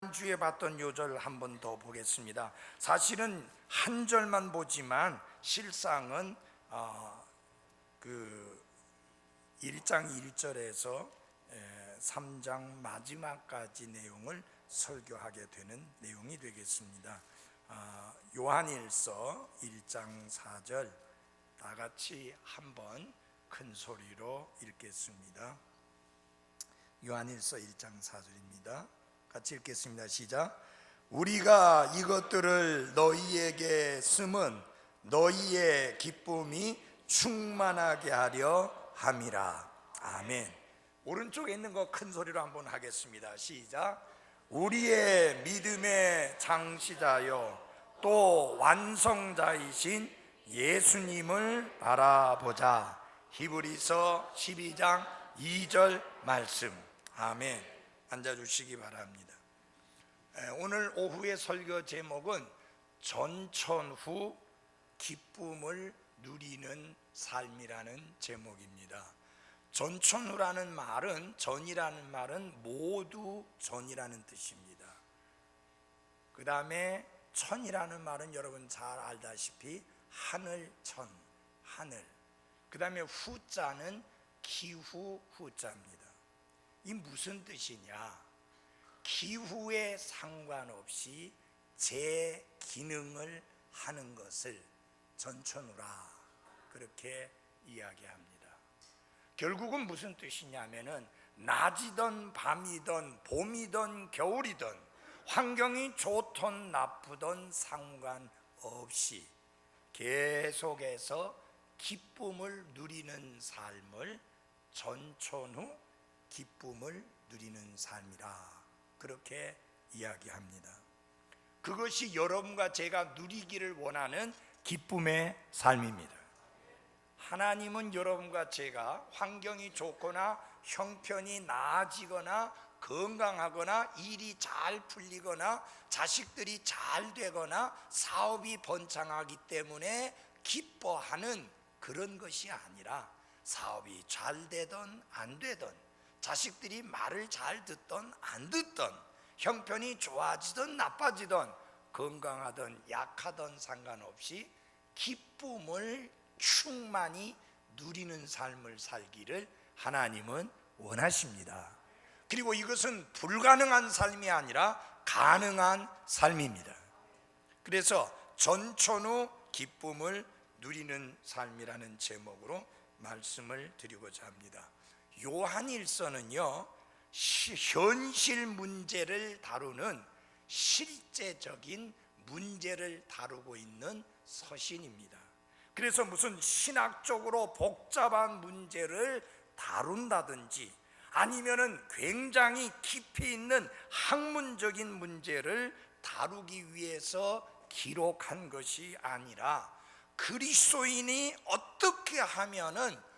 지난주에 봤던 요절 한 번 더 보겠습니다. 사실은 한 절만 보지만 실상은 그 1장 1절에서 3장 마지막까지 내용을 설교하게 되는 내용이 되겠습니다. 요한일서 1장 4절 다 같이 한번 큰 소리로 읽겠습니다. 요한일서 1장 4절입니다. 같이 읽겠습니다. 시작. 우리가 이것들을 너희에게 쓰면 너희의 기쁨이 충만하게 하려 함이라. 아멘. 오른쪽에 있는 거 큰 소리로 한번 하겠습니다. 시작. 우리의 믿음의 장시자요 또 완성자이신 예수님을 바라보자. 히브리서 12장 2절 말씀. 아멘. 앉아주시기 바랍니다. 오늘 오후의 설교 제목은 전천 후 기쁨을 누리는 삶이라는 제목입니다. 전천후라는 말은, 전이라는 말은 모두 전이라는 뜻입니다. 그 다음에 천이라는 말은 여러분 잘 알다시피 하늘천, 하늘. 그 다음에 후자는 기후 후자입니다. 이 무슨 뜻이냐? 기후에 상관없이 제 기능을 하는 것을 전천후라 그렇게 이야기합니다. 결국은 무슨 뜻이냐면은 낮이든 밤이든 봄이든 겨울이든 환경이 좋든 나쁘든 상관없이 계속해서 기쁨을 누리는 삶을 전천후 기쁨을 누리는 삶이라 그렇게 이야기합니다. 그것이 여러분과 제가 누리기를 원하는 기쁨의 삶입니다. 하나님은 여러분과 제가 환경이 좋거나 형편이 나아지거나 건강하거나 일이 잘 풀리거나 자식들이 잘 되거나 사업이 번창하기 때문에 기뻐하는 그런 것이 아니라 사업이 잘 되든 안 되든 자식들이 말을 잘 듣든 안 듣든 형편이 좋아지든 나빠지든 건강하든 약하든 상관없이 기쁨을 충만히 누리는 삶을 살기를 하나님은 원하십니다. 그리고 이것은 불가능한 삶이 아니라 가능한 삶입니다. 그래서 전천후 기쁨을 누리는 삶이라는 제목으로 말씀을 드리고자 합니다. 요한일서는요, 현실 문제를 다루는 실제적인 문제를 다루고 있는 서신입니다. 그래서 무슨 신학적으로 복잡한 문제를 다룬다든지 아니면은 굉장히 깊이 있는 학문적인 문제를 다루기 위해서 기록한 것이 아니라 그리스도인이 어떻게 하면은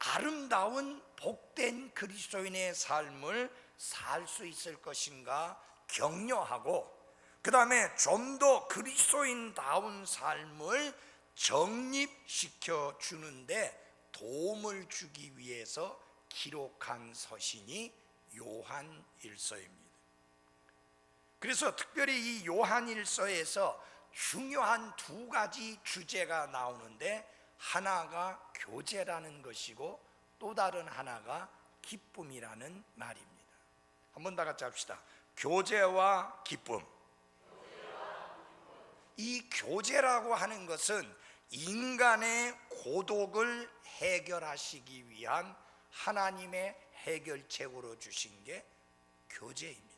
아름다운 복된 그리스도인의 삶을 살 수 있을 것인가 격려하고, 그 다음에 좀 더 그리스도인다운 삶을 정립시켜 주는데 도움을 주기 위해서 기록한 서신이 요한일서입니다. 그래서 특별히 이 요한일서에서 중요한 두 가지 주제가 나오는데, 하나가 교제라는 것이고 또 다른 하나가 기쁨이라는 말입니다. 한번 다 같이 합시다. 교제와 기쁨. 이 교제라고 하는 것은 인간의 고독을 해결하시기 위한 하나님의 해결책으로 주신 게 교제입니다.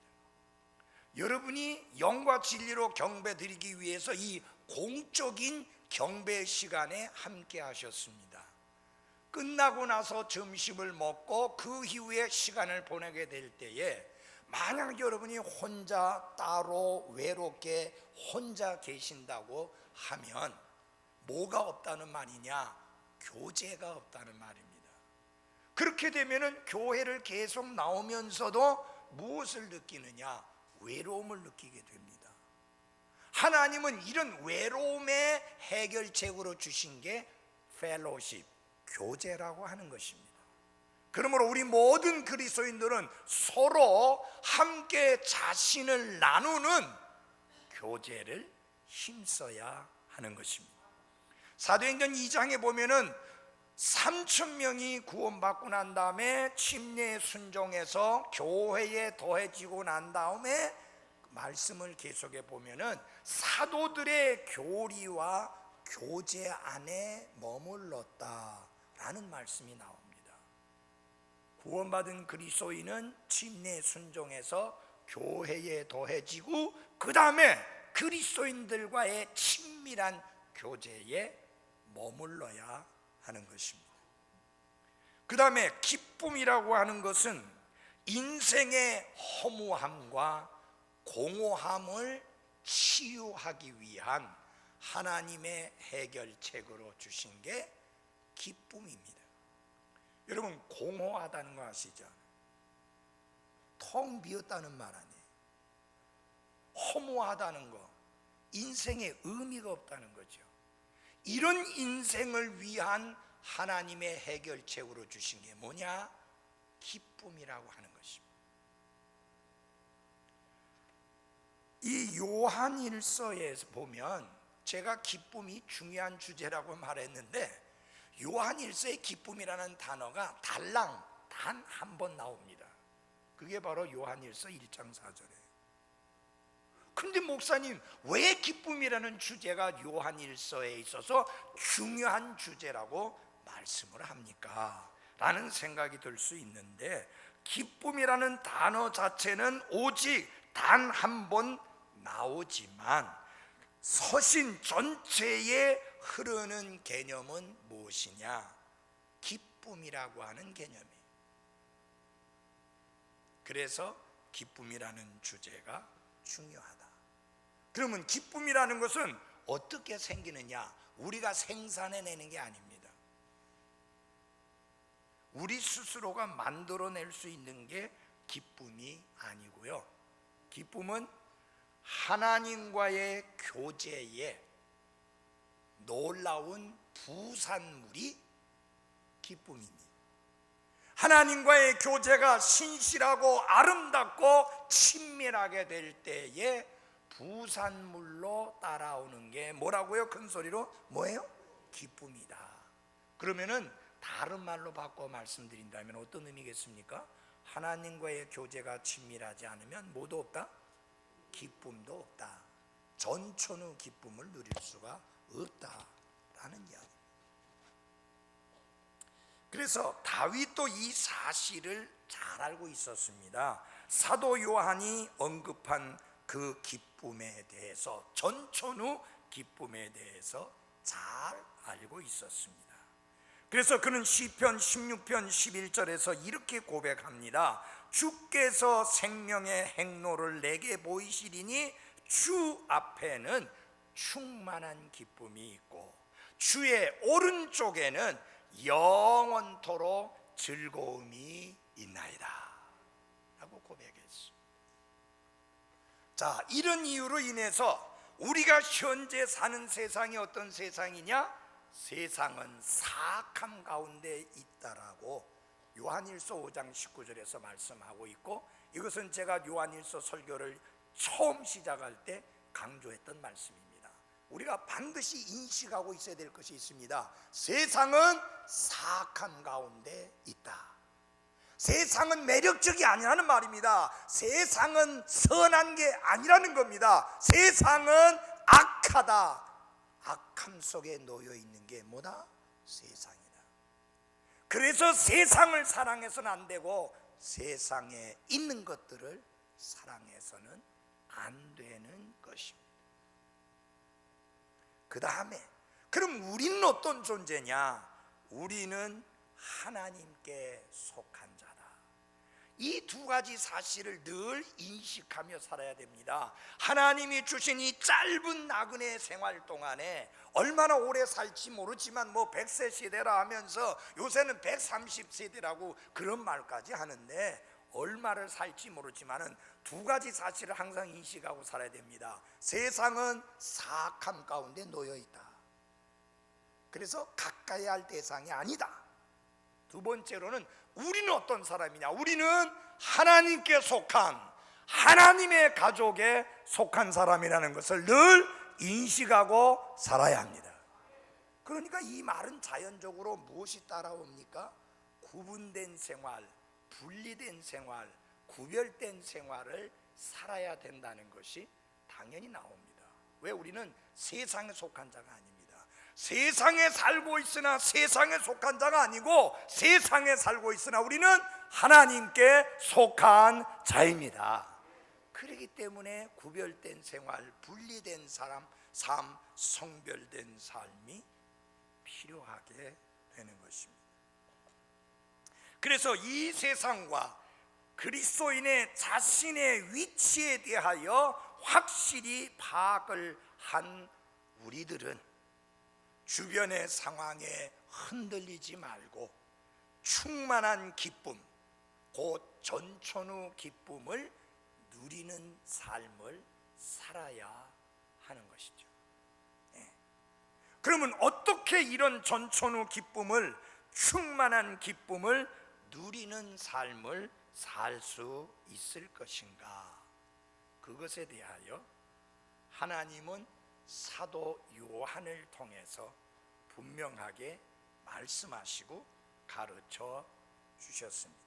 여러분이 영과 진리로 경배 드리기 위해서 이 공적인 경배 시간에 함께 하셨습니다. 끝나고 나서 점심을 먹고 그 이후에 시간을 보내게 될 때에 만약 여러분이 혼자 따로 외롭게 혼자 계신다고 하면 뭐가 없다는 말이냐? 교제가 없다는 말입니다. 그렇게 되면은 교회를 계속 나오면서도 무엇을 느끼느냐? 외로움을 느끼게 됩니다. 하나님은 이런 외로움의 해결책으로 주신 게 펠로십, 교제라고 하는 것입니다. 그러므로 우리 모든 그리스도인들은 서로 함께 자신을 나누는 교제를 힘써야 하는 것입니다. 사도행전 2장에 보면은 3,000명이 구원받고 난 다음에 침례에 순종해서 교회에 더해지고 난 다음에 말씀을 계속해 보면은 사도들의 교리와 교제 안에 머물렀다라는 말씀이 나옵니다. 구원받은 그리스도인은 침례에 순종해서 교회에 더해지고 그 다음에 그리스도인들과의 친밀한 교제에 머물러야 하는 것입니다. 그 다음에 기쁨이라고 하는 것은 인생의 허무함과 공허함을 치유하기 위한 하나님의 해결책으로 주신 게 기쁨입니다. 여러분, 공허하다는 거 아시죠? 텅 비었다는 말 아니에요. 허무하다는 거, 인생에 의미가 없다는 거죠. 이런 인생을 위한 하나님의 해결책으로 주신 게 뭐냐? 기쁨이라고 하는 것입니다. 이 요한일서에서 보면 제가 기쁨이 중요한 주제라고 말했는데 요한일서의 기쁨이라는 단어가 달랑 단 한 번 나옵니다. 그게 바로 요한일서 1장 4절이에요. 근데 목사님, 왜 기쁨이라는 주제가 요한일서에 있어서 중요한 주제라고 말씀을 합니까? 라는 생각이 들 수 있는데, 기쁨이라는 단어 자체는 오직 단 한 번 나오지만 서신 전체에 흐르는 개념은 무엇이냐? 기쁨이라고 하는 개념이에요. 그래서 기쁨이라는 주제가 중요하다. 그러면 기쁨이라는 것은 어떻게 생기느냐? 우리가 생산해내는 게 아닙니다. 우리 스스로가 만들어낼 수 있는 게 기쁨이 아니고요, 기쁨은 하나님과의 교제에 놀라운 부산물이 기쁨입니다. 하나님과의 교제가 신실하고 아름답고 친밀하게 될 때에 부산물로 따라오는 게 뭐라고요? 큰 소리로 뭐예요? 기쁨이다. 그러면은 다른 말로 바꿔 말씀드린다면 어떤 의미겠습니까? 하나님과의 교제가 친밀하지 않으면 뭐도 없다? 기쁨도 없다. 전천후 기쁨을 누릴 수가 없다라는 이야기입니다. 그래서 다윗도 이 사실을 잘 알고 있었습니다. 사도 요한이 언급한 그 기쁨에 대해서, 전천후 기쁨에 대해서 잘 알고 있었습니다. 그래서 그는 시편 16편 11절에서 이렇게 고백합니다. 주께서 생명의 행로를 내게 보이시리니 주 앞에는 충만한 기쁨이 있고 주의 오른쪽에는 영원토록 즐거움이 있나이다 라고 고백했습니다. 자, 이런 이유로 인해서 우리가 현재 사는 세상이 어떤 세상이냐? 세상은 사악함 가운데 있다라고 요한일서 5장 19절에서 말씀하고 있고, 이것은 제가 요한일서 설교를 처음 시작할 때 강조했던 말씀입니다. 우리가 반드시 인식하고 있어야 될 것이 있습니다. 세상은 사악함 가운데 있다. 세상은 매력적이 아니라는 말입니다. 세상은 선한 게 아니라는 겁니다. 세상은 악하다. 악함 속에 놓여 있는 게 뭐다? 세상이다. 그래서 세상을 사랑해서는 안 되고 세상에 있는 것들을 사랑해서는 안 되는 것입니다. 그 다음에 그럼 우리는 어떤 존재냐? 우리는 하나님께 속한 자다. 이 두 가지 사실을 늘 인식하며 살아야 됩니다. 하나님이 주신 이 짧은 나그네 생활 동안에 얼마나 오래 살지 모르지만 100세 시대라 하면서 요새는 130세대라고 그런 말까지 하는데, 얼마를 살지 모르지만은 두 가지 사실을 항상 인식하고 살아야 됩니다. 세상은 사악함 가운데 놓여 있다. 그래서 가까이 할 대상이 아니다. 두 번째로는 우리는 어떤 사람이냐? 우리는 하나님께 속한, 하나님의 가족에 속한 사람이라는 것을 늘 인식하고 살아야 합니다. 그러니까 이 말은 자연적으로 무엇이 따라옵니까? 구분된 생활, 분리된 생활, 구별된 생활을 살아야 된다는 것이 당연히 나옵니다. 왜? 우리는 세상에 속한 자가 아닙니다. 세상에 살고 있으나 세상에 속한 자가 아니고, 세상에 살고 있으나 우리는 하나님께 속한 자입니다. 그렇기 때문에 구별된 생활, 분리된 삶, 성별된 삶이 필요하게 되는 것입니다. 그래서 이 세상과 그리스도인의 자신의 위치에 대하여 확실히 파악을 한 우리들은 주변의 상황에 흔들리지 말고 충만한 기쁨, 곧 전천후 기쁨을 누리는 삶을 살아야 하는 것이죠. 그러면 어떻게 이런 전천후 기쁨을, 충만한 기쁨을 누리는 삶을 살 수 있을 것인가? 그것에 대하여 하나님은 사도 요한을 통해서 분명하게 말씀하시고 가르쳐 주셨습니다.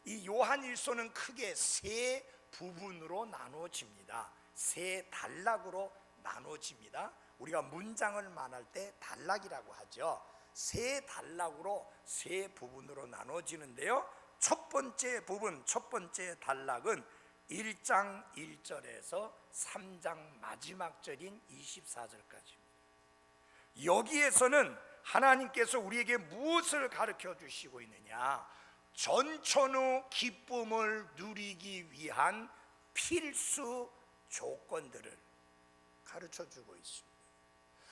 이 요한일서는 크게 세 부분으로 나누어집니다. 세 단락으로 나누어집니다. 우리가 문장을 말할 때 단락이라고 하죠. 세 단락으로, 세 부분으로 나눠지는데요, 첫 번째 부분, 첫 번째 단락은 1장 1절에서 3장 마지막 절인 24절까지입니다. 여기에서는 하나님께서 우리에게 무엇을 가르쳐 주시고 있느냐? 전천후 기쁨을 누리기 위한 필수 조건들을 가르쳐 주고 있습니다.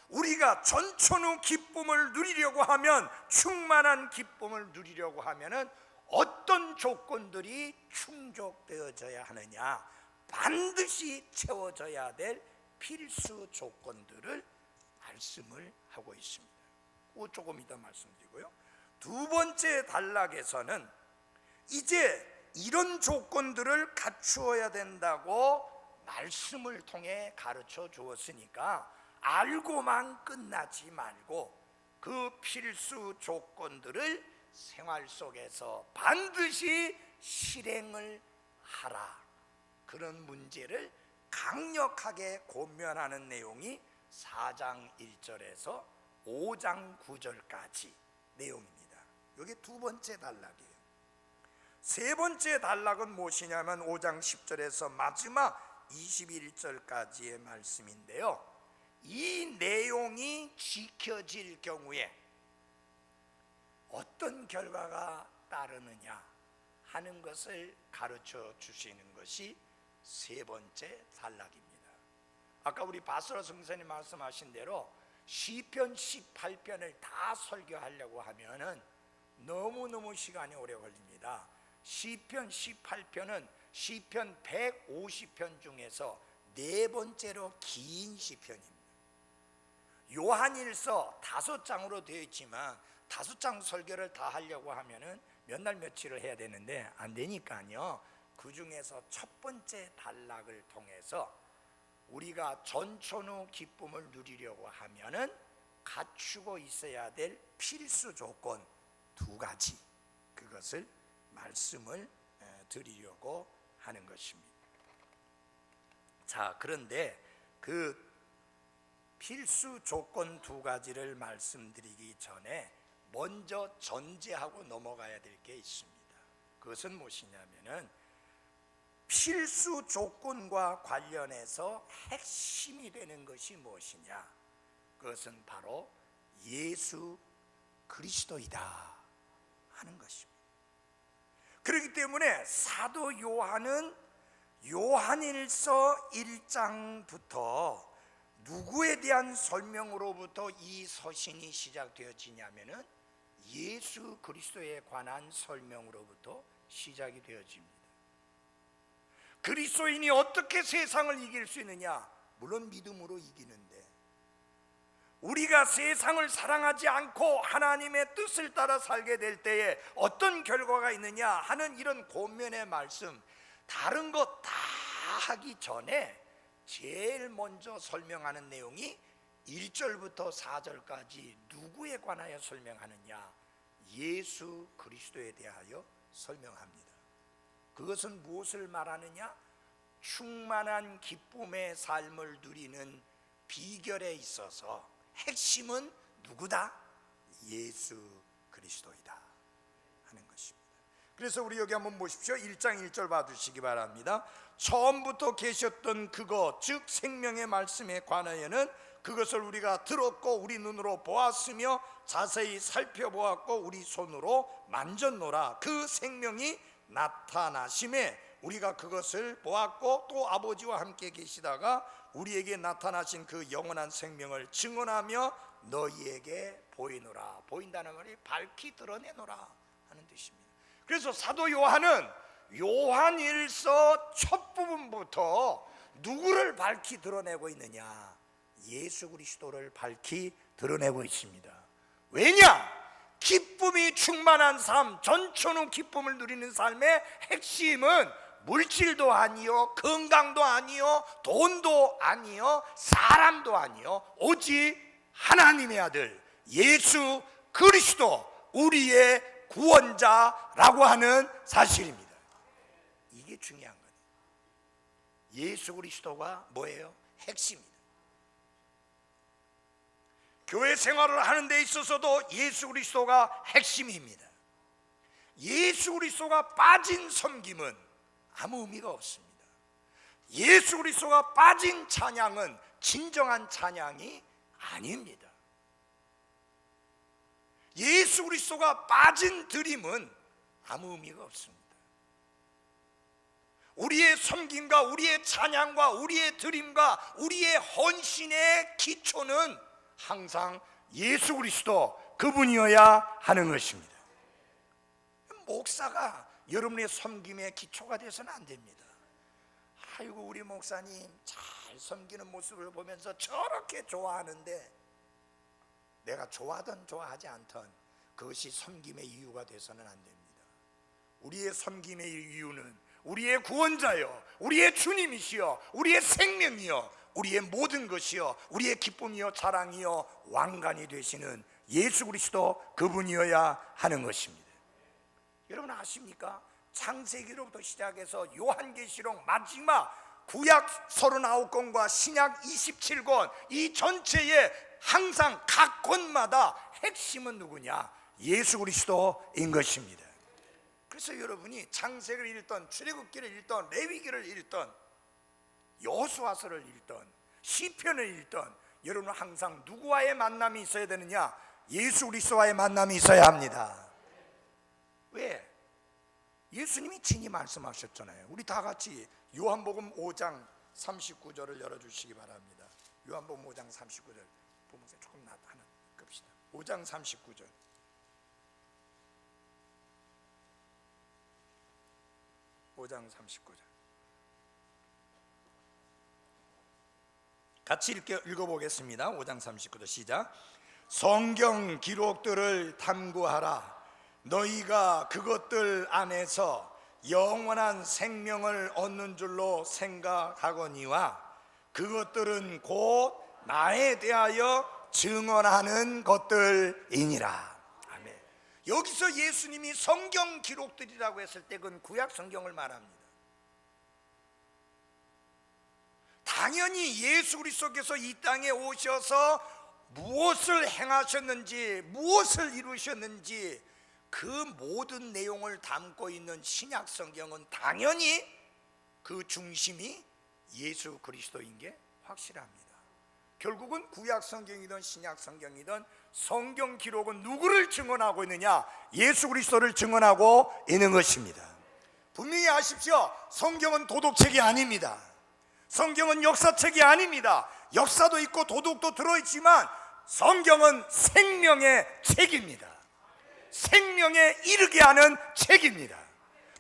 우리가 전천후 기쁨을 누리려고 하면, 충만한 기쁨을 누리려고 하면은 어떤 조건들이 충족되어져야 하느냐? 반드시 채워져야 될 필수 조건들을 말씀을 하고 있습니다. 그거 조금 이따 말씀드리고요. 두 번째 단락에서는 이제 이런 조건들을 갖추어야 된다고 말씀을 통해 가르쳐 주었으니까 알고만 끝나지 말고 그 필수 조건들을 생활 속에서 반드시 실행을 하라. 그런 문제를 강력하게 권면하는 내용이 4장 1절에서 5장 9절까지 내용입니다. 이게 두 번째 단락이에요. 세 번째 단락은 무엇이냐면 5장 10절에서 마지막 21절까지의 말씀인데요, 이 내용이 지켜질 경우에 어떤 결과가 따르느냐 하는 것을 가르쳐 주시는 것이 세 번째 단락입니다. 아까 우리 바스라 성사님 말씀하신 대로 시편 18편을 다 설교하려고 하면은 너무너무 시간이 오래 걸립니다. 시편 18편은 시편 150편 중에서 네 번째로 긴 시편입니다. 요한일서 5장으로 되어 있지만 5장 설교를 다 하려고 하면은 몇 날 며칠을 해야 되는데 안 되니까요, 그 중에서 첫 번째 단락을 통해서 우리가 전천후 기쁨을 누리려고 하면은 갖추고 있어야 될 필수 조건 두 가지, 그것을 말씀을 드리려고 하는 것입니다. 자, 그런데 그 필수 조건 두 가지를 말씀드리기 전에 먼저 전제하고 넘어가야 될 게 있습니다. 그것은 무엇이냐면은 필수 조건과 관련해서 핵심이 되는 것이 무엇이냐? 그것은 바로 예수 그리스도이다 하는 것입니다. 그렇기 때문에 사도 요한은 요한일서 1장부터 누구에 대한 설명으로부터 이 서신이 시작되어지냐면은 예수 그리스도에 관한 설명으로부터 시작이 되어집니다. 그리스도인이 어떻게 세상을 이길 수 있느냐? 물론 믿음으로 이기는데, 우리가 세상을 사랑하지 않고 하나님의 뜻을 따라 살게 될 때에 어떤 결과가 있느냐 하는 이런 권면의 말씀, 다른 것 다 하기 전에 제일 먼저 설명하는 내용이 1절부터 4절까지 누구에 관하여 설명하느냐? 예수 그리스도에 대하여 설명합니다. 그것은 무엇을 말하느냐? 충만한 기쁨의 삶을 누리는 비결에 있어서 핵심은 누구다? 예수 그리스도이다 하는 것입니다. 그래서 우리 여기 한번 보십시오. 1장 1절 봐주시기 바랍니다. 처음부터 계셨던 그것, 즉 생명의 말씀에 관하여는 그것을 우리가 들었고 우리 눈으로 보았으며 자세히 살펴보았고 우리 손으로 만졌노라. 그 생명이 나타나심에 우리가 그것을 보았고 또 아버지와 함께 계시다가 우리에게 나타나신 그 영원한 생명을 증언하며 너희에게 보이노라. 보인다는 말이 밝히 드러내노라 하는 뜻입니다. 그래서 사도 요한은 요한일서 첫 부분부터 누구를 밝히 드러내고 있느냐? 예수 그리스도를 밝히 드러내고 있습니다. 왜냐? 기쁨이 충만한 삶, 전천후 기쁨을 누리는 삶의 핵심은 물질도 아니요, 건강도 아니요, 돈도 아니요, 사람도 아니요, 오직 하나님의 아들 예수 그리스도, 우리의 구원자라고 하는 사실입니다. 이게 중요한 거예요. 예수 그리스도가 뭐예요? 핵심입니다. 교회 생활을 하는 데 있어서도 예수 그리스도가 핵심입니다. 예수 그리스도가 빠진 섬김은 아무 의미가 없습니다. 예수 그리스도가 빠진 찬양은 진정한 찬양이 아닙니다. 예수 그리스도가 빠진 드림은 아무 의미가 없습니다. 우리의 섬김과 우리의 찬양과 우리의 드림과 우리의 헌신의 기초는 항상 예수 그리스도, 그분이어야 하는 것입니다. 목사가 여러분의 섬김의 기초가 되어서는 안 됩니다. 아이고 우리 목사님 잘 섬기는 모습을 보면서 저렇게 좋아하는데, 내가 좋아하든 좋아하지 않든 그것이 섬김의 이유가 되어서는 안 됩니다. 우리의 섬김의 이유는 우리의 구원자여, 우리의 주님이시여, 우리의 생명이여, 우리의 모든 것이여, 우리의 기쁨이여 자랑이여 왕관이 되시는 예수 그리스도, 그분이어야 하는 것입니다. 여러분 아십니까? 창세기로부터 시작해서 요한계시록 마지막 구약 39권과 신약 27권, 이 전체에 항상 각 권마다 핵심은 누구냐? 예수 그리스도인 것입니다. 그래서 여러분이 창세기를 읽던, 출애굽기를 읽던, 레위기를 읽던, 여호수아서를 읽던, 시편을 읽던, 여러분은 항상 누구와의 만남이 있어야 되느냐? 예수 그리스도와의 만남이 있어야 합니다. 왜? 예수님이 친히 말씀하셨잖아요. 우리 다 같이 요한복음 5장 39절을 열어주시기 바랍니다. 요한복음 5장 39절 보면서 조금 하나 끕시다. 5장 39절. 같이 읽어보겠습니다. 5장 39절 시작. 성경 기록들을 탐구하라. 너희가 그것들 안에서 영원한 생명을 얻는 줄로 생각하거니와 그것들은 곧 나에 대하여 증언하는 것들이니라. 아멘. 여기서 예수님이 성경 기록들이라고 했을 때 그건 구약 성경을 말합니다. 당연히 예수 그리스도께서 이 땅에 오셔서 무엇을 행하셨는지, 무엇을 이루셨는지 그 모든 내용을 담고 있는 신약 성경은 당연히 그 중심이 예수 그리스도인 게 확실합니다. 결국은 구약 성경이든 신약 성경이든 성경 기록은 누구를 증언하고 있느냐? 예수 그리스도를 증언하고 있는 것입니다. 분명히 아십시오. 성경은 도덕책이 아닙니다. 성경은 역사책이 아닙니다. 역사도 있고 도덕도 들어있지만 성경은 생명의 책입니다. 생명에 이르게 하는 책입니다.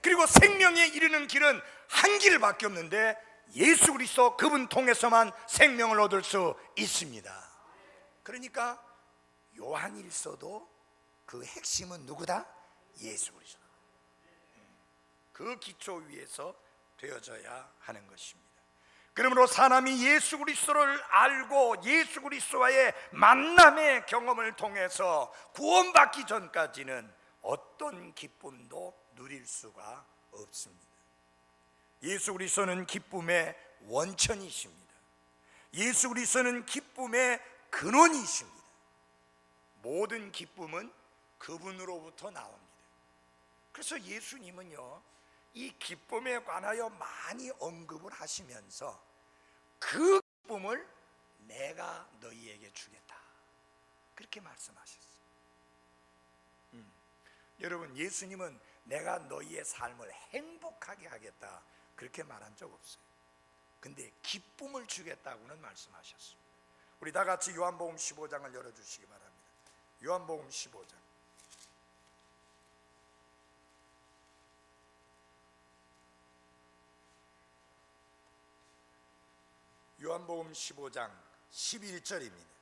그리고 생명에 이르는 길은 한 길밖에 없는데 예수 그리스도, 그분 통해서만 생명을 얻을 수 있습니다. 그러니까 요한일서도 그 핵심은 누구다? 예수 그리스도. 그 기초 위에서 되어져야 하는 것입니다. 그러므로 사람이 예수 그리스도를 알고 예수 그리스도와의 만남의 경험을 통해서 구원받기 전까지는 어떤 기쁨도 누릴 수가 없습니다. 예수 그리스도는 기쁨의 원천이십니다. 예수 그리스도는 기쁨의 근원이십니다. 모든 기쁨은 그분으로부터 나옵니다. 그래서 예수님은요, 이 기쁨에 관하여 많이 언급을 하시면서 그 기쁨을 내가 너희에게 주겠다, 그렇게 말씀하셨어요. 여러분, 예수님은 내가 너희의 삶을 행복하게 하겠다 그렇게 말한 적 없어요. 근데 기쁨을 주겠다고는 말씀하셨습니다. 우리 다 같이 요한복음 15장을 열어주시기 바랍니다. 요한복음 15장. 요한복음 15장 11절입니다.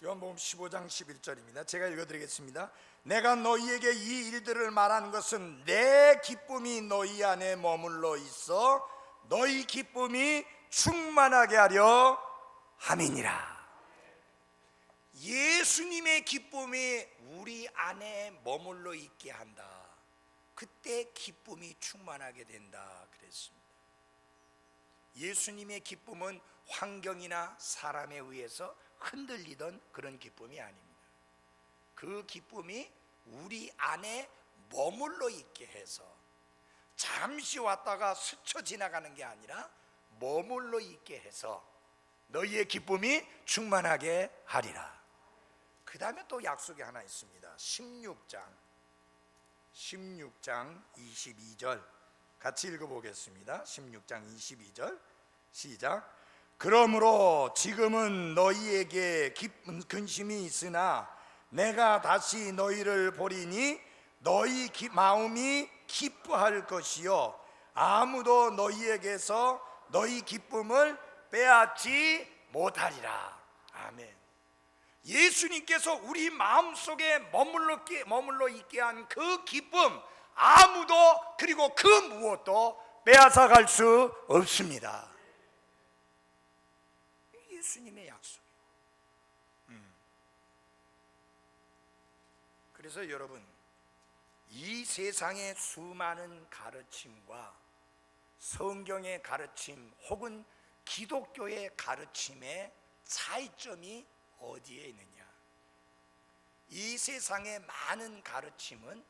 요한복음 15장 11절입니다. 제가 읽어드리겠습니다. 내가 너희에게 이 일들을 말하는 것은 내 기쁨이 너희 안에 머물러 있어 너희 기쁨이 충만하게 하려 함이니라. 예수님의 기쁨이 우리 안에 머물러 있게 한다. 그때 기쁨이 충만하게 된다 그랬습니다. 예수님의 기쁨은 환경이나 사람에 의해서 흔들리던 그런 기쁨이 아닙니다. 그 기쁨이 우리 안에 머물러 있게 해서 잠시 왔다가 스쳐 지나가는 게 아니라 머물러 있게 해서 너희의 기쁨이 충만하게 하리라. 그 다음에 또 약속이 하나 있습니다. 16장 22절 같이 읽어보겠습니다. 16장 22절 시작. 그러므로 지금은 너희에게 기쁜 근심이 있으나 내가 다시 너희를 보리니 너희 마음이 기뻐할 것이요 아무도 너희에게서 너희 기쁨을 빼앗지 못하리라. 아멘. 예수님께서 우리 마음속에 머물러 있게 한 그 기쁨, 아무도 그리고 그 무엇도 빼앗아 갈 수 없습니다. 예수님의 약속이에요. 그래서 여러분, 이 세상의 수많은 가르침과 성경의 가르침 혹은 기독교의 가르침의 차이점이 어디에 있느냐? 이 세상의 많은 가르침은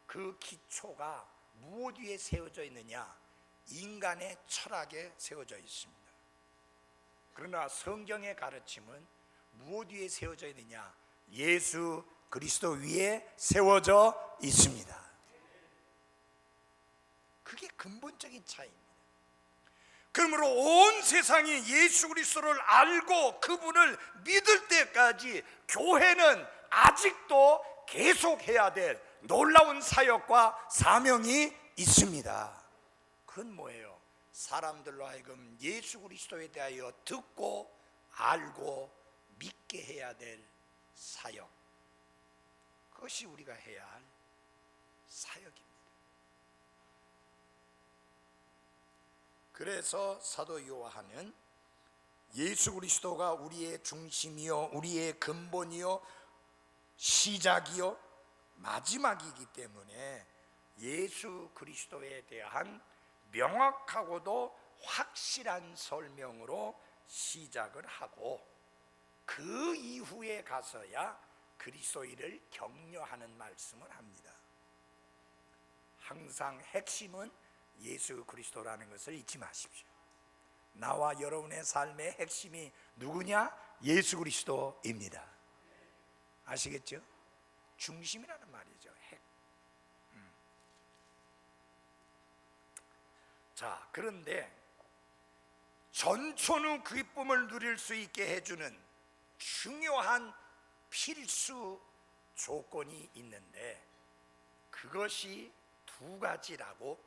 그 기초가 무엇 위에 세워져 있느냐? 인간의 철학에 세워져 있습니다. 그러나 성경의 가르침은 무엇 위에 세워져 있느냐? 예수 그리스도 위에 세워져 있습니다. 그게 근본적인 차이입니다. 그러므로 온 세상이 예수 그리스도를 알고 그분을 믿을 때까지 교회는 아직도 계속해야 될 놀라운 사역과 사명이 있습니다. 그건 뭐예요? 사람들로 하여금 예수 그리스도에 대하여 듣고 알고 믿게 해야 될 사역, 그것이 우리가 해야 할 사역입니다. 그래서 사도 요한은 예수 그리스도가 우리의 중심이요 우리의 근본이요 시작이요 마지막이기 때문에 예수 그리스도에 대한 명확하고도 확실한 설명으로 시작을 하고 그 이후에 가서야 그리스도인을 격려하는 말씀을 합니다. 항상 핵심은 예수 그리스도라는 것을 잊지 마십시오. 나와 여러분의 삶의 핵심이 누구냐? 예수 그리스도입니다. 아시겠죠? 중심이라는 말이죠. 핵. 자, 그런데 전천후 기쁨을 누릴 수 있게 해주는 중요한 필수 조건이 있는데 그것이 두 가지라고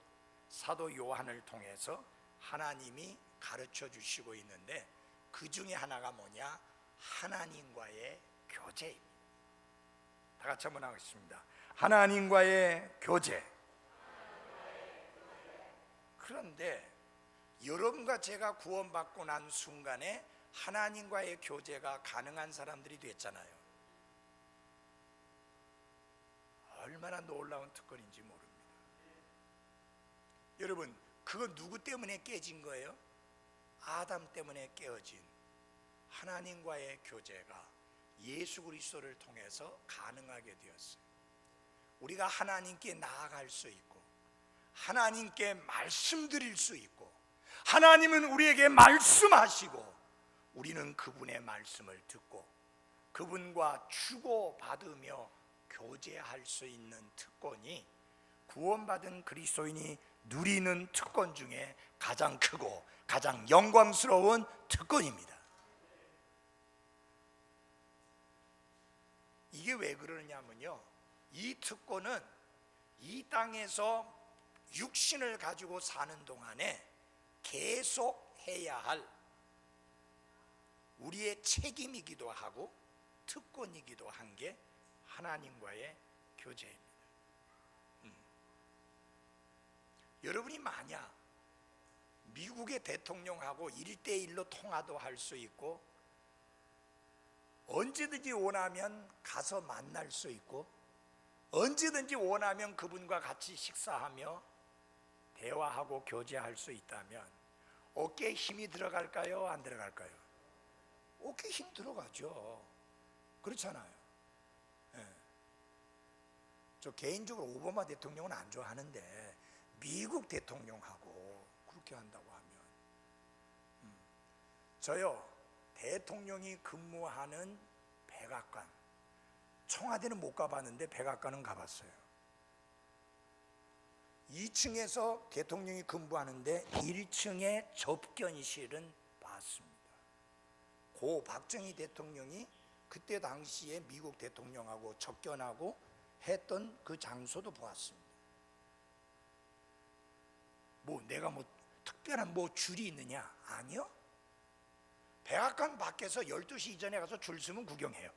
사도 요한을 통해서 하나님이 가르쳐 주시고 있는데, 그 중에 하나가 뭐냐? 하나님과의 교제입니다. 다 같이 한번 하겠습니다. 하나님과의 교제. 그런데 여러분과 제가 구원받고 난 순간에 하나님과의 교제가 가능한 사람들이 됐잖아요. 얼마나 놀라운 특권인지 모릅니다. 여러분, 그거 누구 때문에 깨진 거예요? 아담 때문에 깨어진 하나님과의 교제가 예수 그리스도를 통해서 가능하게 되었어요. 우리가 하나님께 나아갈 수 있고, 하나님께 말씀드릴 수 있고, 하나님은 우리에게 말씀하시고, 우리는 그분의 말씀을 듣고 그분과 주고받으며 교제할 수 있는 특권이 구원받은 그리스도인이 누리는 특권 중에 가장 크고 가장 영광스러운 특권입니다. 이게 왜 그러냐면요, 이 특권은 이 땅에서 육신을 가지고 사는 동안에 계속 해야 할 우리의 책임이기도 하고 특권이기도 한 게 하나님과의 교제입니다. 여러분이 만약 미국의 대통령하고 1대1로 통화도 할 수 있고, 언제든지 원하면 가서 만날 수 있고, 언제든지 원하면 그분과 같이 식사하며 대화하고 교제할 수 있다면 어깨에 힘이 들어갈까요? 안 들어갈까요? 어깨에 힘 들어가죠. 그렇잖아요. 저 개인적으로 오바마 대통령은 안 좋아하는데 미국 대통령하고 그렇게 한다고 하면, 저요 대통령이 근무하는 백악관, 청와대는 못 가봤는데 백악관은 가봤어요. 2층에서 대통령이 근무하는데 1층에 접견실은 봤습니다. 고 박정희 대통령이 그때 당시에 미국 대통령하고 접견하고 했던 그 장소도 보았습니다. 뭐 내가 뭐 특별한 뭐 줄이 있느냐? 아니요. 백악관 밖에서 12시 이전에 가서 줄 서면 구경해요.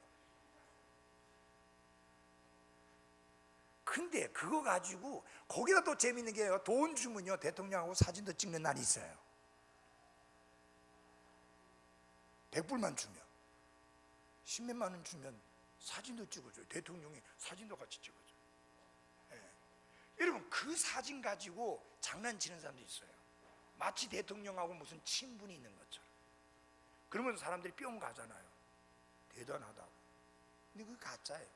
근데 그거 가지고 거기다 또 재밌는 게요, 돈 주면요 대통령하고 사진도 찍는 날이 있어요. 100불만 주면, 10몇만 원 주면 사진도 찍어줘요. 대통령이 사진도 같이 찍어줘요. 여러분, 그 사진 가지고 장난치는 사람도 있어요. 마치 대통령하고 무슨 친분이 있는 것처럼. 그러면 사람들이 뿅 가잖아요. 대단하다고. 근데 그게 가짜예요.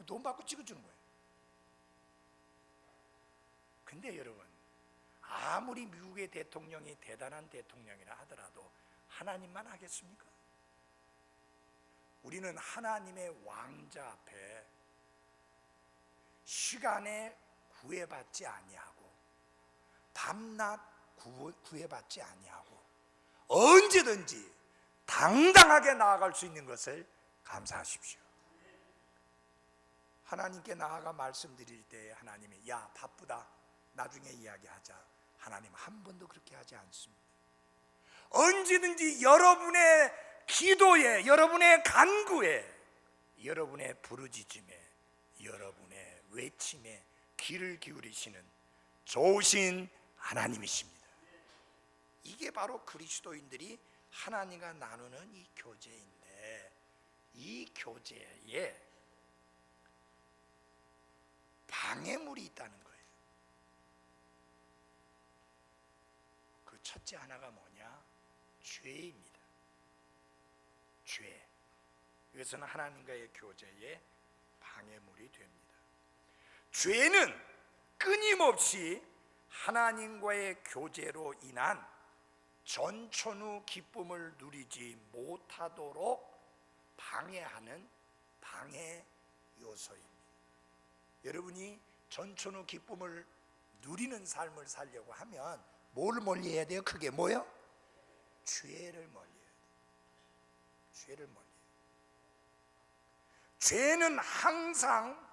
돈 받고 찍어주는 거예요. 근데 여러분, 아무리 미국의 대통령이 대단한 대통령이라 하더라도 하나님만 하겠습니까? 우리는 하나님의 왕자 앞에 시간에 구애받지 아니하고 밤낮 구애받지 아니하고 언제든지 당당하게 나아갈 수 있는 것을 감사하십시오. 하나님께 나아가 말씀드릴 때 하나님이 야 바쁘다, 나중에 이야기하자, 하나님 한 번도 그렇게 하지 않습니다. 언제든지 여러분의 기도에, 여러분의 간구에, 여러분의 부르짖음에, 여러분의 외침에 귀를 기울이시는 좋으신 하나님이십니다. 이게 바로 그리스도인들이 하나님과 나누는 이 교제인데, 이 교제에 방해물이 있다는 거예요. 그 첫째 하나가 뭐냐? 죄입니다. 죄. 이것은 하나님과의 교제에 방해물이 됩니다. 죄는 끊임없이 하나님과의 교제로 인한 전천후 기쁨을 누리지 못하도록 방해하는 방해 요소입니다. 여러분이 전천후 기쁨을 누리는 삶을 살려고 하면 뭘 멀리해야 돼요? 그게 뭐요? 죄를 멀리해야 돼요. 죄를 멀리해야 돼요. 죄는 항상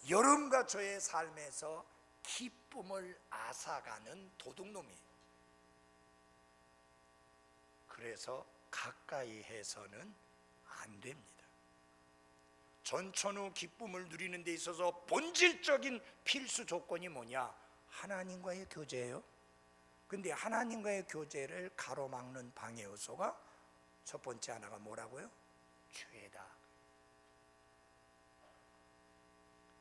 여러분과 저의 삶에서 기쁨을 앗아가는 도둑놈이에요. 그래서 가까이 해서는 안 됩니다. 전천후 기쁨을 누리는 데 있어서 본질적인 필수 조건이 뭐냐? 하나님과의 교제예요. 근데 하나님과의 교제를 가로막는 방해 요소가 첫 번째 하나가 뭐라고요? 죄다.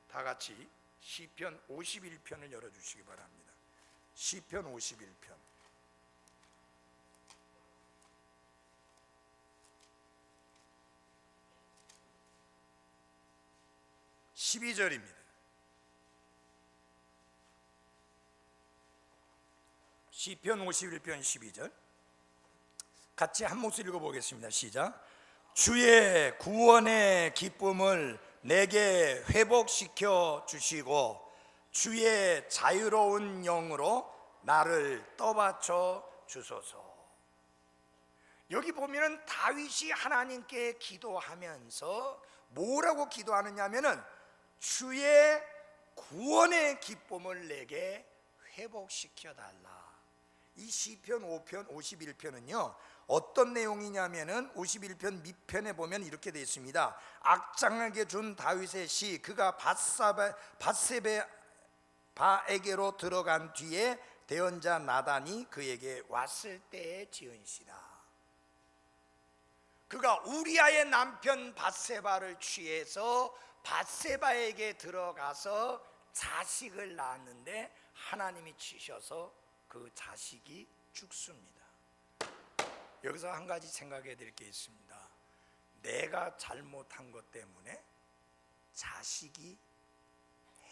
다 같이 시편 51편을 열어주시기 바랍니다. 시편 51편 12절입니다. 시편 51편 12절 같이 한 목소리 읽어보겠습니다. 시작. 주의 구원의 기쁨을 내게 회복시켜 주시고 주의 자유로운 영으로 나를 떠받쳐 주소서. 여기 보면은 다윗이 하나님께 기도하면서 뭐라고 기도하느냐면은 주의 구원의 기쁨을 내게 회복시켜 달라. 이 시편 5편 51편은요 어떤 내용이냐면은 51편 밑편에 보면 이렇게 되어 있습니다. 악장에게 준 다윗의 시, 그가 밧세바에게로 들어간 뒤에 대언자 나단이 그에게 왔을 때에 지은 시다. 그가 우리아의 남편 밧세바를 취해서 밧세바에게 들어가서 자식을 낳았는데 하나님이 치셔서 그 자식이 죽습니다. 여기서 한 가지 생각해야 될 게 있습니다. 내가 잘못한 것 때문에 자식이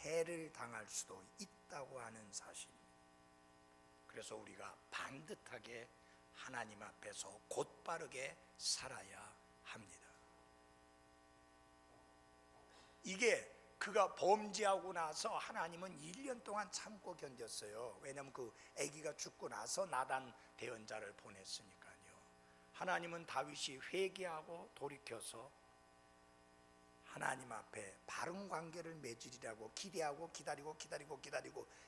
해를 당할 수도 있다고 하는 사실입니다. 그래서 우리가 반듯하게 하나님 앞에서 곧바르게 살아야 합니다. 이게 그가 범죄하고 나서 하나님은 1년 동안 참고 견뎠어요. 왜냐하면 그 아기가 죽고 나서 나단 대언자를 보냈으니까요. 하나님은 다윗이 회개하고 돌이켜서 하나님 앞에 바른 관계를 맺으리라고 기대하고 기다리고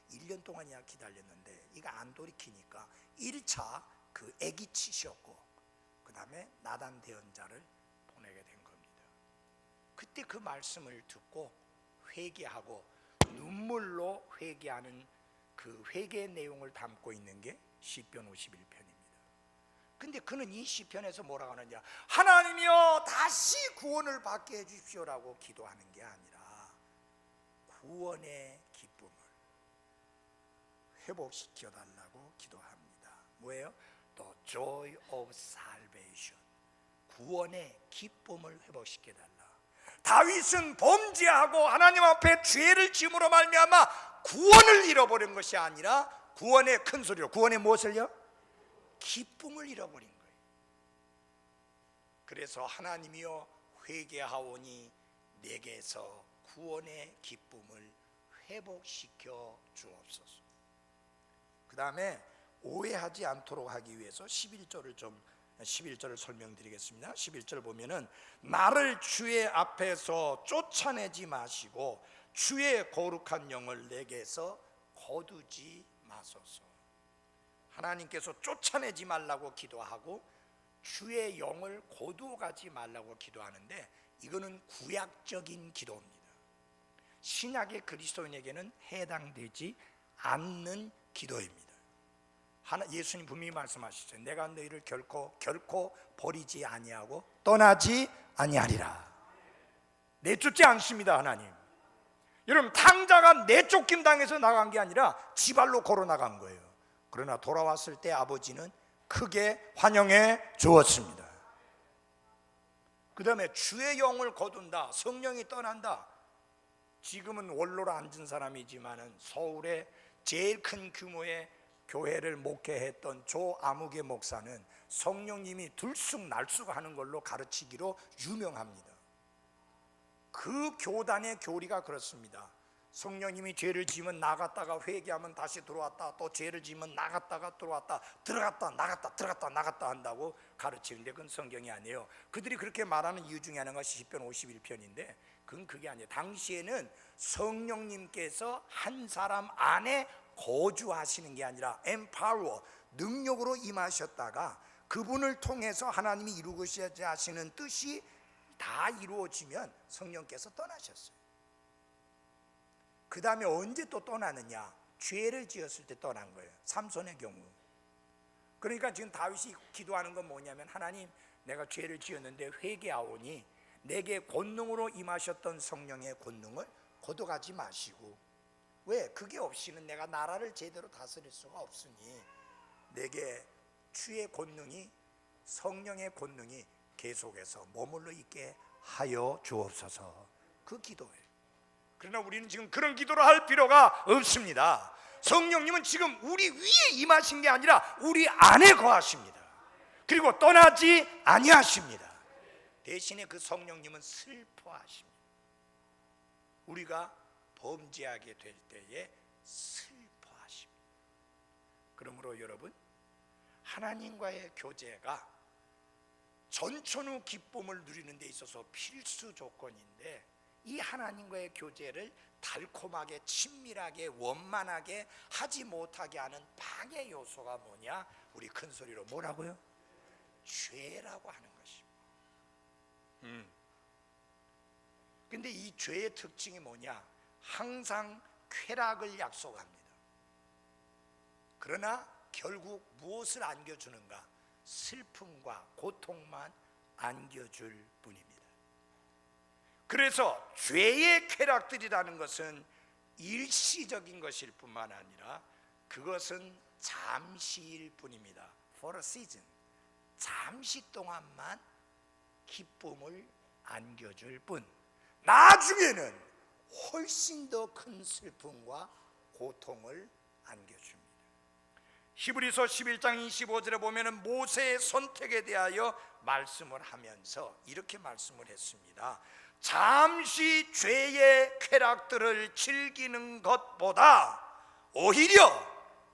1년 동안이나 기다렸는데 이거 안 돌이키니까 1차 그 아기 치셨고 그 다음에 나단 대언자를 보내게 된 겁니다. 그때 그 말씀을 듣고 회개하고 눈물로 회개하는 그 회개의 내용을 담고 있는 게 시편 51편입니다. 근데 그는 이 시편에서 뭐라고 하느냐? 하나님이여 다시 구원을 받게 해주십시오라고 기도하는 게 아니라 구원의 기쁨을 회복시켜 달라고 기도합니다. 뭐예요? The joy of salvation. 구원의 기쁨을 회복시켜 달라. 다윗은 범죄하고 하나님 앞에 죄를 지음으로 말미암아 구원을 잃어버린 것이 아니라 구원의 큰 소리로 구원의 무엇을요? 기쁨을 잃어버린 거예요. 그래서 하나님이여 회개하오니 내게서 구원의 기쁨을 회복시켜 주옵소서. 그 다음에 오해하지 않도록 하기 위해서 11절을 설명드리겠습니다. 11절 보면은 나를 주의 앞에서 쫓아내지 마시고 주의 거룩한 영을 내게서 거두지 마소서. 하나님께서 쫓아내지 말라고 기도하고 주의 영을 거두어가지 말라고 기도하는데 이거는 구약적인 기도입니다. 신약의 그리스도인에게는 해당되지 않는 기도입니다. 예수님 분명히 말씀하시죠. 내가 너희를 결코 버리지 아니하고 떠나지 아니하리라. 내쫓지 않습니다. 하나님. 여러분 탕자가 내쫓김 당해서 나간 게 아니라 지발로 걸어 나간 거예요. 그러나 돌아왔을 때 아버지는 크게 환영해 주었습니다. 그 다음에 주의 영을 거둔다. 성령이 떠난다. 지금은 원로로 앉은 사람이지만은 서울에 제일 큰 규모의 교회를 목회했던 조 아무개 목사는 성령님이 들쑥날쑥 하는 걸로 가르치기로 유명합니다. 그 교단의 교리가 그렇습니다. 성령님이 죄를 지으면 나갔다가 회개하면 다시 들어왔다, 또 죄를 지으면 나갔다가 들어왔다, 들어갔다 나갔다 들어갔다 나갔다 한다고 가르치는데 그건 성경이 아니에요. 그들이 그렇게 말하는 이유 중에 하나가 시편 51편인데 그건 그게 아니에요. 당시에는 성령님께서 한 사람 안에 거주하시는 게 아니라 empower, 능력으로 임하셨다가 그분을 통해서 하나님이 이루고자 하시는 뜻이 다 이루어지면 성령께서 떠나셨어요. 그 다음에 언제 또 떠나느냐? 죄를 지었을 때 떠난 거예요. 삼손의 경우. 그러니까 지금 다윗이 기도하는 건 뭐냐면, 하나님, 내가 죄를 지었는데 회개하오니 내게 권능으로 임하셨던 성령의 권능을 거둬가지 마시고, 왜? 그게 없이는 내가 나라를 제대로 다스릴 수가 없으니 내게 주의 권능이, 성령의 권능이 계속해서 머물러 있게 하여 주옵소서. 그 기도예요. 그러나 우리는 지금 그런 기도를 할 필요가 없습니다. 성령님은 지금 우리 위에 임하신 게 아니라 우리 안에 거하십니다. 그리고 떠나지 아니하십니다. 대신에 그 성령님은 슬퍼하십니다. 우리가 범죄하게 될 때에 슬퍼하십니다. 그러므로 여러분, 하나님과의 교제가 전천후 기쁨을 누리는 데 있어서 필수 조건인데, 이 하나님과의 교제를 달콤하게, 친밀하게, 원만하게 하지 못하게 하는 방해 요소가 뭐냐? 우리 큰 소리로 뭐라고요? 죄라고 하는 것입니다. 근데 이 죄의 특징이 뭐냐? 항상 쾌락을 약속합니다. 그러나 결국 무엇을 안겨주는가? 슬픔과 고통만 안겨줄 뿐입니다. 그래서 죄의 쾌락들이라는 것은 일시적인 것일 뿐만 아니라 그것은 잠시일 뿐입니다. For a season. 잠시 동안만 기쁨을 안겨줄 뿐, 나중에는 훨씬 더 큰 슬픔과 고통을 안겨줍니다. 히브리서 11장 25절에 보면은 모세의 선택에 대하여 말씀을 하면서 이렇게 말씀을 했습니다. 잠시 죄의 쾌락들을 즐기는 것보다 오히려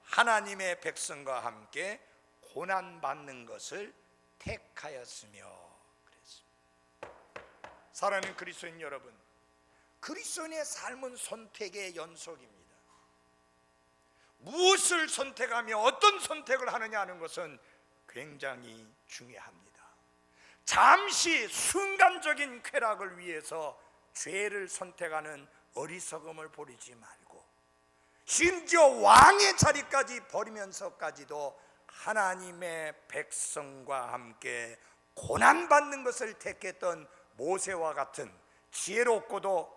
하나님의 백성과 함께 고난받는 것을 택하였으며 그랬습니다. 사랑하는 그리스도인 여러분, 그리스도인의 삶은 선택의 연속입니다. 무엇을 선택하며 어떤 선택을 하느냐 하는 것은 굉장히 중요합니다. 잠시 순간적인 쾌락을 위해서 죄를 선택하는 어리석음을 버리지 말고, 심지어 왕의 자리까지 버리면서까지도 하나님의 백성과 함께 고난받는 것을 택했던 모세와 같은 지혜롭고도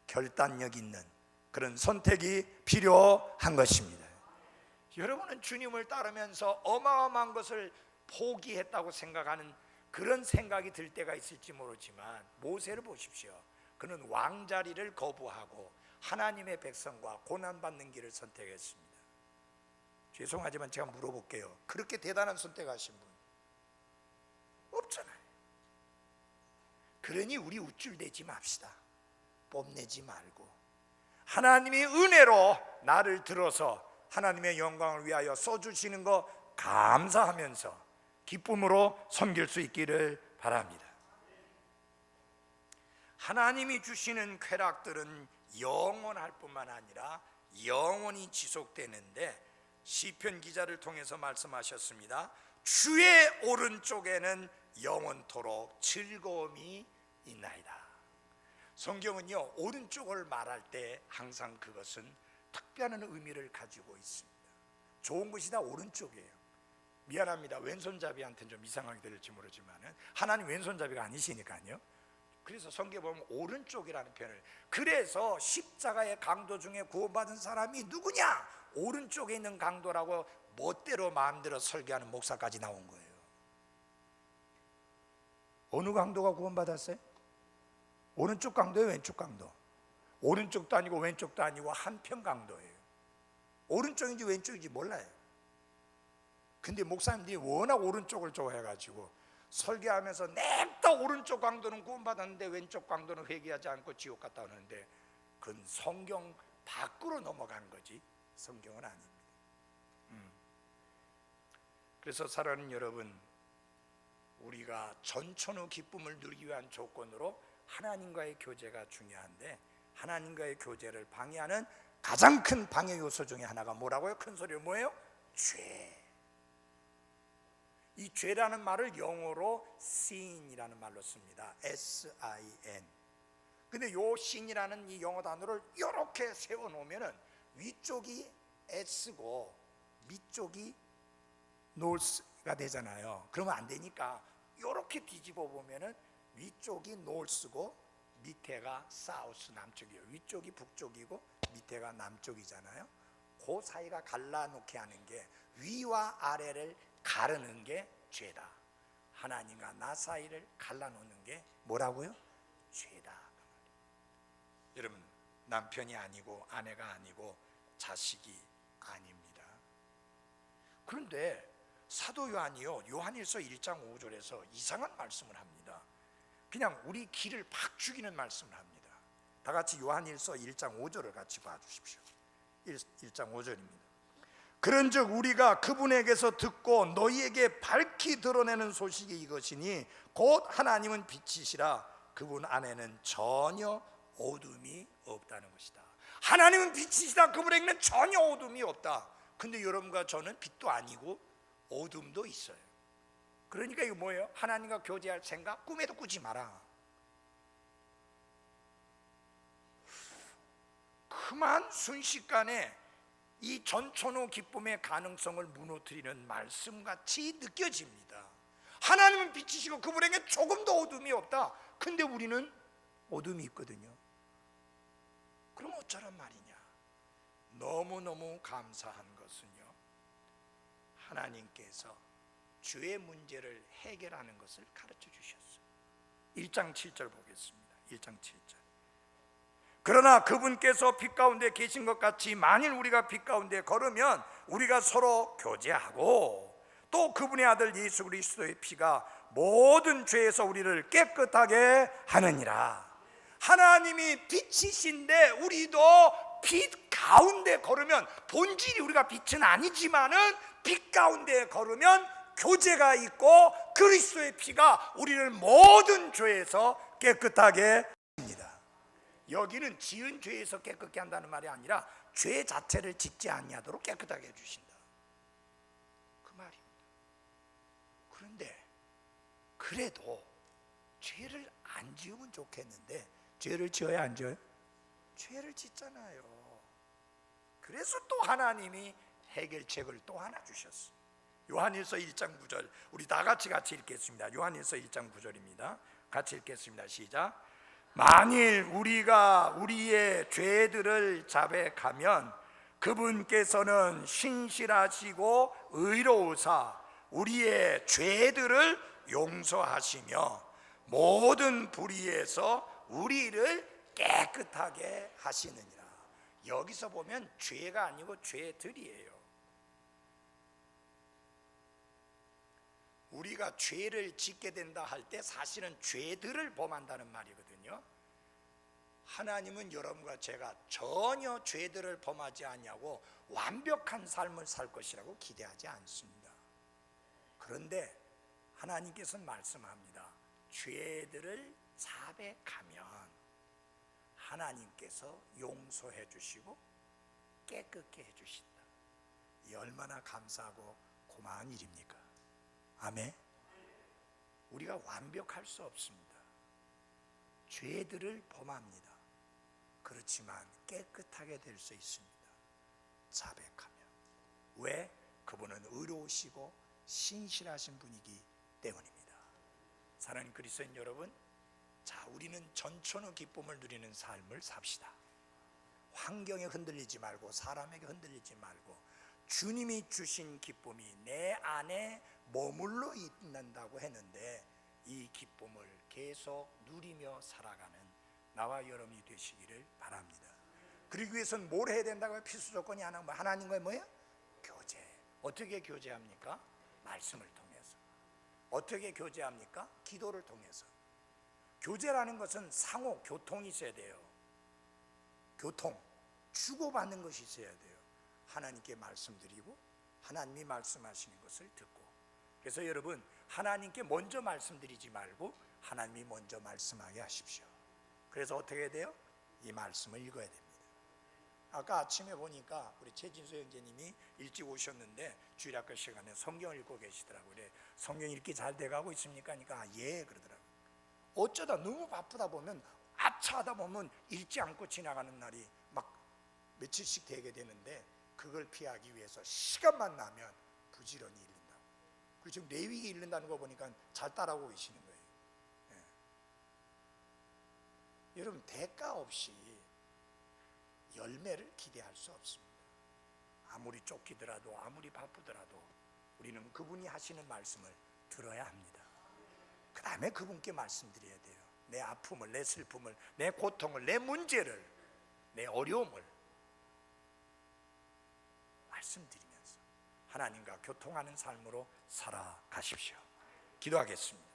결단력 있는 그런 선택이 필요한 것입니다. 여러분은 주님을 따르면서 어마어마한 것을 포기했다고 생각하는 그런 생각이 들 때가 있을지 모르지만, 모세를 보십시오. 그는 왕자리를 거부하고 하나님의 백성과 고난받는 길을 선택했습니다. 죄송하지만 제가 물어볼게요. 그렇게 대단한 선택하신 분 없잖아요. 그러니 우리 우쭐대지 맙시다. 뽐내지 말고 하나님이 은혜로 나를 들어서 하나님의 영광을 위하여 써주시는 거 감사하면서 기쁨으로 섬길 수 있기를 바랍니다. 하나님이 주시는 쾌락들은 영원할 뿐만 아니라 영원히 지속되는데, 시편 기자를 통해서 말씀하셨습니다. 주의 오른쪽에는 영원토록 즐거움이 있나이다. 성경은요, 오른쪽을 말할 때 항상 그것은 특별한 의미를 가지고 있습니다. 좋은 것이 다 오른쪽이에요. 미안합니다. 왼손잡이한테는 좀 이상하게 들릴지 모르지만 하나님 왼손잡이가 아니시니까요. 그래서 성경에 보면 오른쪽이라는 표현을, 그래서 십자가의 강도 중에 구원받은 사람이 누구냐? 오른쪽에 있는 강도라고 멋대로 마음대로 설교하는 목사까지 나온 거예요. 어느 강도가 구원받았어요? 오른쪽 강도예요, 왼쪽 강도? 오른쪽도 아니고 왼쪽도 아니고 한편 강도예요. 오른쪽인지 왼쪽인지 몰라요. 근데 목사님들이 워낙 오른쪽을 좋아해가지고 설교하면서 냅다 오른쪽 강도는 구원받았는데 왼쪽 강도는 회개하지 않고 지옥 갔다 오는데, 그건 성경 밖으로 넘어간 거지 성경은 아닙니다. 그래서 사랑하는 여러분, 우리가 전천후 기쁨을 누리기 위한 조건으로 하나님과의 교제가 중요한데 하나님과의 교제를 방해하는 가장 큰 방해 요소 중에 하나가 뭐라고요? 큰 소리로 뭐예요? 죄. 이 죄라는 말을 영어로 sin이라는 말로 씁니다. S-I-N. 근데 요 sin이라는 이 영어 단어를 이렇게 세워 놓으면은 위쪽이 S고 밑쪽이 north가 되잖아요. 그러면 안 되니까 이렇게 뒤집어 보면은 위쪽이 north고 밑에가 south 남쪽이에요. 위쪽이 북쪽이고 밑에가 남쪽이잖아요. 그 사이가 갈라놓게 하는 게 위와 아래를 가르는 게 죄다. 하나님과 나 사이를 갈라놓는 게 뭐라고요? 죄다. 여러분, 남편이 아니고 아내가 아니고 자식이 아닙니다. 그런데 사도 요한이요, 요한일서 1장 5절에서 이상한 말씀을 합니다. 그냥 우리 기를 팍 죽이는 말씀을 합니다. 다 같이 요한일서 1장 5절을 같이 봐주십시오. 1장 5절입니다. 그런즉 우리가 그분에게서 듣고 너희에게 밝히 드러내는 소식이 이것이니 곧 하나님은 빛이시라 그분 안에는 전혀 어둠이 없다는 것이다. 하나님은 빛이시다. 그분에게는 전혀 어둠이 없다. 근데 여러분과 저는 빛도 아니고 어둠도 있어요. 그러니까 이거 뭐예요? 하나님과 교제할 생각 꿈에도 꾸지 마라. 그만 순식간에 이 전천후 기쁨의 가능성을 무너뜨리는 말씀같이 느껴집니다. 하나님은 빛이시고 그분에게 조금도 어둠이 없다. 근데 우리는 어둠이 있거든요. 그럼 어쩌란 말이냐? 너무너무 감사한 것은요, 하나님께서 죄의 문제를 해결하는 것을 가르쳐 주셨어요. 1장 7절 보겠습니다. 1장 7절. 그러나 그분께서 빛 가운데 계신 것 같이 만일 우리가 빛 가운데 걸으면 우리가 서로 교제하고 또 그분의 아들 예수 그리스도의 피가 모든 죄에서 우리를 깨끗하게 하느니라. 하나님이 빛이신데 우리도 빛 가운데 걸으면, 본질이 우리가 빛은 아니지만은 빛 가운데 걸으면 교제가 있고 그리스도의 피가 우리를 모든 죄에서 깨끗하게 합니다. 여기는 지은 죄에서 깨끗게 한다는 말이 아니라 죄 자체를 짓지 아니하도록 깨끗하게 해주신다, 그 말입니다. 그런데 그래도 죄를 안 지으면 좋겠는데 죄를 지어야 안 지어요? 죄를 짓잖아요. 그래서 또 하나님이 해결책을 또 하나 주셨어요. 요한일서 1장 9절 우리 다 같이 읽겠습니다. 요한일서 1장 9절입니다. 같이 읽겠습니다. 시작. 만일 우리가 우리의 죄들을 자백하면 그분께서는 신실하시고 의로우사 우리의 죄들을 용서하시며 모든 불의에서 우리를 깨끗하게 하시느니라. 여기서 보면 죄가 아니고 죄들이에요. 우리가 죄를 짓게 된다 할 때 사실은 죄들을 범한다는 말이거든요. 하나님은 여러분과 제가 전혀 죄들을 범하지 아니하고 완벽한 삶을 살 것이라고 기대하지 않습니다. 그런데 하나님께서는 말씀합니다. 죄들을 자백하면 하나님께서 용서해 주시고 깨끗게 해 주신다. 이 얼마나 감사하고 고마운 일입니까? 아멘. 우리가 완벽할 수 없습니다. 죄들을 범합니다. 그렇지만 깨끗하게 될 수 있습니다. 자백하면. 왜? 그분은 의로우시고 신실하신 분이기 때문입니다. 사랑하는 그리스도인 여러분, 자, 우리는 전천후 기쁨을 누리는 삶을 삽시다. 환경에 흔들리지 말고 사람에게 흔들리지 말고 주님이 주신 기쁨이 내 안에 머물러 있는다고 했는데 이 기쁨을 계속 누리며 살아가는 나와 여러분이 되시기를 바랍니다. 그러기 위해서는 뭘 해야 된다고요? 필수 조건이 하나님과의 뭐예요? 교제. 어떻게 교제합니까? 말씀을 통해서. 어떻게 교제합니까? 기도를 통해서. 교제라는 것은 상호 교통이 있어야 돼요. 교통, 주고받는 것이 있어야 돼요. 하나님께 말씀드리고 하나님이 말씀하시는 것을 듣고. 그래서 여러분, 하나님께 먼저 말씀드리지 말고 하나님이 먼저 말씀하게 하십시오. 그래서 어떻게 해야 돼요? 이 말씀을 읽어야 됩니다. 아까 아침에 보니까 우리 최진수 형제님이 일찍 오셨는데 주일학교 시간에 성경을 읽고 계시더라고요. 그래, 성경 읽기 잘 돼가고 있습니까? 하니까 예 그러더라고요. 어쩌다 너무 바쁘다 보면 아차하다 보면 읽지 않고 지나가는 날이 막 며칠씩 되게 되는데, 그걸 피하기 위해서 시간만 나면 부지런히 읽는다. 그리고 지금 레위기 읽는다는 거 보니까 잘 따라오고 계시는 거예요. 예. 여러분, 대가 없이 열매를 기대할 수 없습니다. 아무리 쫓기더라도 아무리 바쁘더라도 우리는 그분이 하시는 말씀을 들어야 합니다. 그 다음에 그분께 말씀드려야 돼요. 내 아픔을, 내 슬픔을, 내 고통을, 내 문제를, 내 어려움을 말씀드리면서 하나님과 교통하는 삶으로 살아가십시오. 기도하겠습니다.